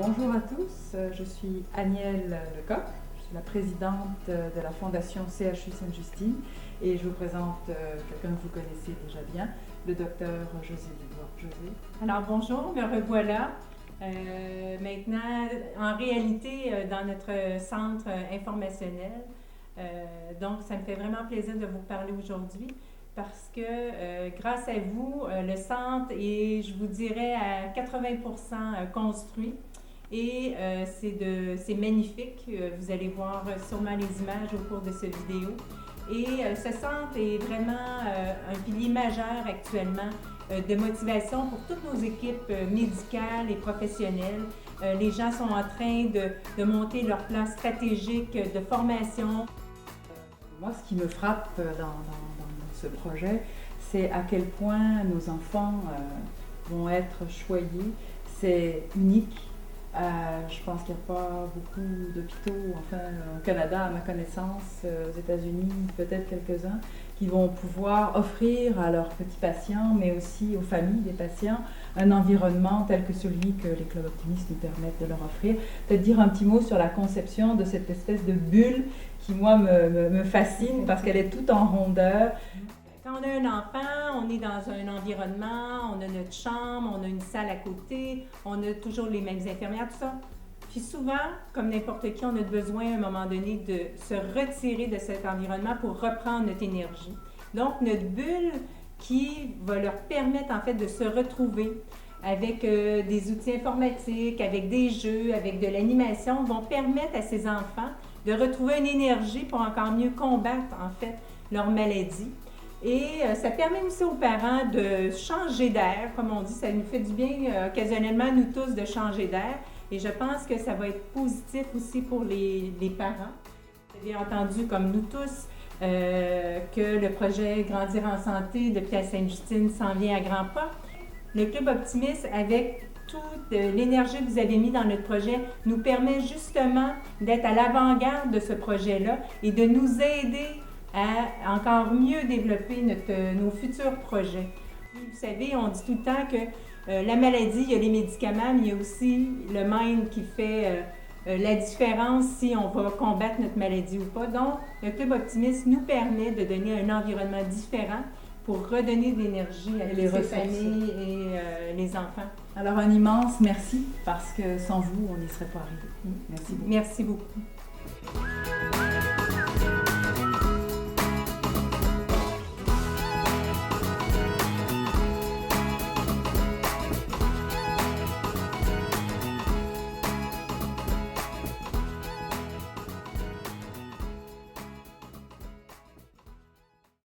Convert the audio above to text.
Bonjour à tous, je suis Anielle Lecoq, je suis la présidente de la Fondation CHU Sainte-Justine et je vous présente quelqu'un que vous connaissez déjà bien, le docteur José Dubois. José. Alors bonjour, me revoilà. Maintenant, en réalité, dans notre centre informationnel. Donc, ça me fait vraiment plaisir de vous parler aujourd'hui parce que grâce à vous, le centre est, je vous dirais, à 80% construit et c'est magnifique. Vous allez voir sûrement les images au cours de cette vidéo. Et ce centre est vraiment un pilier majeur actuellement de motivation pour toutes nos équipes médicales et professionnelles. Les gens sont en train de monter leur plan stratégique de formation. Moi, ce qui me frappe dans ce projet, c'est à quel point nos enfants vont être choyés. C'est unique. Je pense qu'il n'y a pas beaucoup d'hôpitaux, enfin au Canada à ma connaissance, aux États-Unis peut-être quelques-uns, qui vont pouvoir offrir à leurs petits patients, mais aussi aux familles des patients, un environnement tel que celui que les clubs optimistes nous permettent de leur offrir. Peut-être dire un petit mot sur la conception de cette espèce de bulle qui, moi, me fascine parce qu'elle est toute en rondeur. Quand on a un enfant, on est dans un environnement, on a notre chambre, on a une salle à côté, on a toujours les mêmes infirmières, tout ça. Puis souvent, comme n'importe qui, on a besoin à un moment donné de se retirer de cet environnement pour reprendre notre énergie. Donc, notre bulle qui va leur permettre en fait de se retrouver avec des outils informatiques, avec des jeux, avec de l'animation, vont permettre à ces enfants de retrouver une énergie pour encore mieux combattre en fait leur maladie. Et ça permet aussi aux parents de changer d'air, comme on dit, ça nous fait du bien occasionnellement, nous tous, de changer d'air. Et je pense que ça va être positif aussi pour les parents. J'ai entendu, comme nous tous, que le projet Grandir en santé de Pierre Sainte-Justine s'en vient à grands pas. Le Club Optimiste, avec toute l'énergie que vous avez mis dans notre projet, nous permet justement d'être à l'avant-garde de ce projet-là et de nous aider à encore mieux développer nos futurs projets. Vous savez, on dit tout le temps que la maladie, il y a les médicaments, mais il y a aussi le mind qui fait la différence si on va combattre notre maladie ou pas. Donc, le Club Optimiste nous permet de donner un environnement différent pour redonner de l'énergie à les familles et les enfants. Alors, un immense merci parce que sans vous, on n'y serait pas arrivé. Merci beaucoup. Merci beaucoup.